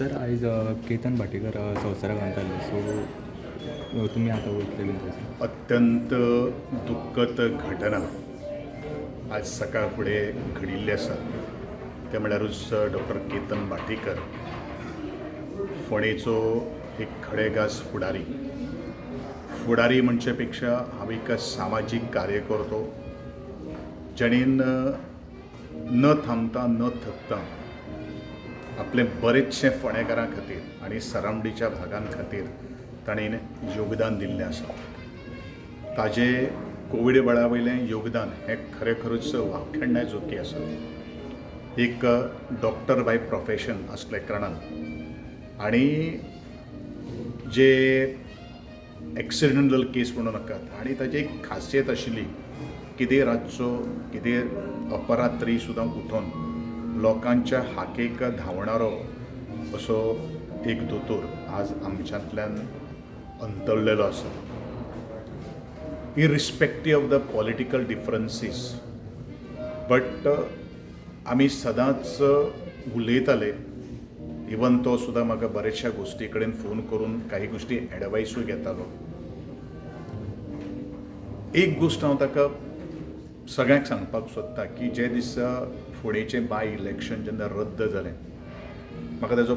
Sir आयज केतन भाटेकर संवसाराक आणताले so तुमी आतां वयतले बीन अत्यंत दुःखद घटना आज सकाळ फुडें घडिल्ली आसा ते म्हळ्यारूच डॉक्टर केतन भाटेकर फोंडेचो एक खडेगास फुडारी म्हणचे पेक्षा हांव एक सामाजीक कार्यकर्तो जेणेन न थांबता न थकता आपले बरेचशे फोंडेकारां खातीर आनी सरावंडीच्या भागां खातीर ताणें योगदान दिल्लें आसा. ताजे कोविड वेळा वयलें योगदान हें खरेखरूच वाखाणण्याजोगी आसा. एक डॉक्टर बाय प्रोफेशन आसले कारणान आनी जे एक्सिडेंटल केस म्हणू नाकात आनी ताची एक खासियत आशिल्ली कितें रातचो कितें अपरात्री सुद्दां उठोन लोकांच्या हाकेक धांवणारो असो एक दोतोर आज आमच्यांतल्यान अंतरलेलो आसा. Irrespective of the political डिफरन्सीस but आमी सदांच उलयताले. इवन तो सुद्दां म्हाका बरेचशा गोश्टी कडेन फोन करून काही गोश्टी एडवायसूय घेतालो. एक गोश्ट हांव ताका सगळ्यांक सांगपाक सोदता की जे दिसा फुडेंचें बाय इलेक्शन जेन्ना रद्द जालें म्हाका ताजो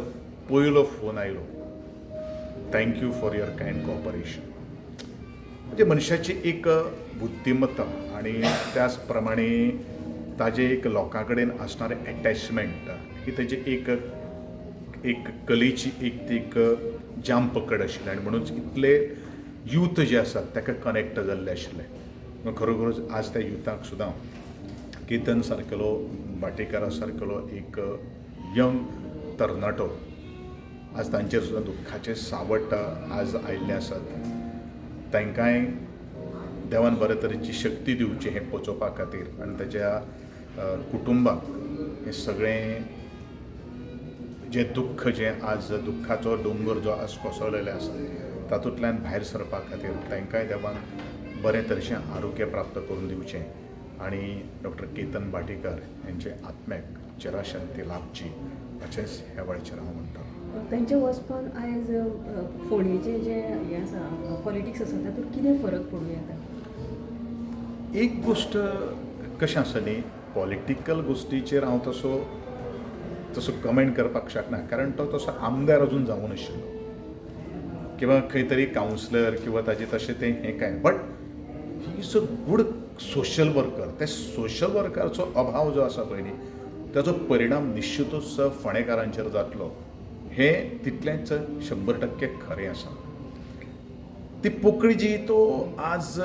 पयलो फोन आयलो, thank you for your kind cooperation. म्हणजे मनशाची एक बुद्धिमत्ता आणि त्याच प्रमाणे ताजे एक लोकां कडेन असणारें एटॅचमेंट ही ताजी एक कलेची एक जाम पकड आशिल्ली आनी म्हणून इतले यूथ जे आसात ताका कनेक्ट जाल्ले आशिल्ले. खरोखरच आज त्या युथाक सुद्दां केतन सारकेलो भाटेकारा सारकेलो एक यंग तरणाटो आज तांचेर सुद्दां दुख्खाचे सावट आज आयिल्ले आसात. तांकांय देवान बरे तरेची शक्ती दिवची हें पचोवपा खातीर आनी ताच्या कुटुंबाक हें सगळें जें दुख्ख जें आज दुख्खाचो दोंगर जो आज कोसळलेलो आसा तातूंतल्यान भायर सरपा खातीर तांकांय देवान बरे तरेचें आरोग्य प्राप्त करून दिवचें आनी डॉक्टर केतन भाटेकर हेंचे आत्म्याक चिरशांती लाभची अशेंच ह्या वेळाचेर हांव म्हणटां. तांच्या वचपान आयज फोंडेचें जें हें आसा पॉलिटिक्स आसा तातूंत कितें फरक पडूं येता? एक गोश्ट कशें आसा न्ही, पॉलिटिकल गोश्टीचेर हांव तसो कमेंट करपाक शकना कारण तो तसो आमदार अजून जावूं नाशिल्लो किंवा खंय तरी कावन्सिलर किंवा ताजें तशें तें हें कांय. But he is a good social worker. त्या सोशल वर्कराचो अभाव जो आसा पळय न्ही ताजो परिणाम निश्चितूच फोंडेकारांचेर जातलो हें तितलेंच 100% खरें आसा. ती पोकळी जी तो आज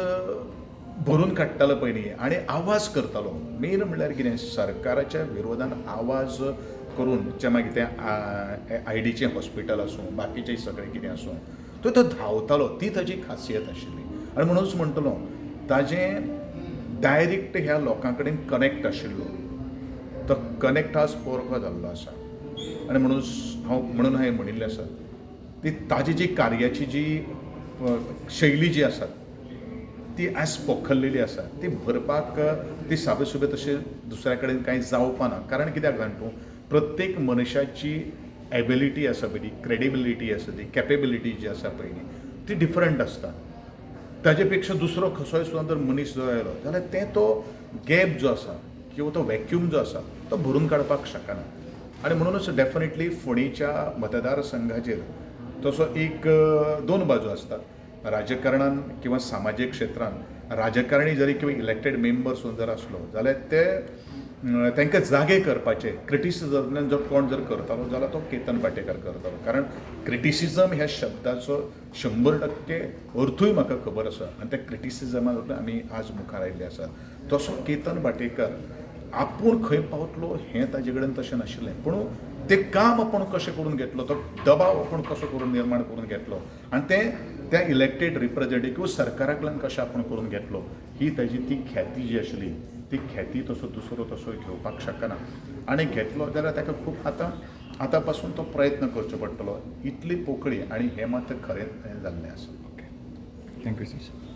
भरून काडटालो पळय न्ही आनी आवाज करतालो, मेन म्हणल्यार कितें सरकाराच्या विरोधान आवाज करून जें मागीर तें आयडीचें हॉस्पिटल आसूं बाकीचें सगळें कितें आसूं तो धांवतालो, ती ताजी खासियत आशिल्ली. आनी म्हणूनच म्हणटलो ताजें डायरेक्ट ह्या लोकां कडेन कनेक्ट आशिल्लो. तो कनेक्ट आज पोरको जाल्लो आसा आनी म्हणून हांवें म्हणिल्लें आसा ती ताजी जी कार्याची जी शैली जी आसा ती आज पोखल्लेली आसा. ती भरपाक ती साबेसुबे तशें दुसऱ्या कडेन कांय जावपा ना. कारण कित्याक जाणा प्रत्येक मनशाची एबिलिटी आसा पळय ती क्रेडिबिलिटी आसा ती कॅपेबिलिटी जी आसा पळय न्ही ती डिफरंट आसता. ताजे पेक्षा दुसरो खंयचोय सुद्दां जर मनीस जो आयलो जाल्यार तें तो गॅप जो आसा किंवा तो वॅक्यूम जो आसा तो भरून काडपाक शकना. आनी म्हणूनच डेफिनेटली फोंडेच्या मतदारसंघाचेर तसो एक दोन बाजू आसतात. राजकारणान किंवा सामाजीक क्षेत्रान राजकारणी जरी किंवा इलेक्टेड मेंबर सुद्दां जर आसलो जाल्यार ते तांकां जागे करपाचे क्रिटिसिजम जर कोण जर करतालो जाल्यार तो केतन भाटेकर करतालो. कारण क्रिटिसिजम ह्या शब्दाचो 100% अर्थूय म्हाका खबर आसा आनी त्या क्रिटिसिजमांतल्यान आमी आज मुखार आयिल्ले आसा. तसो केतन भाटेकर आपूण खंय पावतलो हें ताजे कडेन तशें नाशिल्लें, पूण तें काम आपण कशें करून घेतलो, तो दबाव आपण कसो करून निर्माण करून घेतलो आनी तें त्या इलेक्टेड रिप्रेझेंटेटिव्ह सरकारांतल्यान कशें आपण करून घेतलो ही ताजी ती ख्याती जी आशिल्ली ती ख्याती तसो दुसरो तसो घेवपाक शकना. आनी घेतलो जाल्यार ताका खूब आतां पासून तो प्रयत्न करचो पडटलो. इतली पोकळी आनी हें मात खरें जाल्लें आसा. Okay, thank you sir.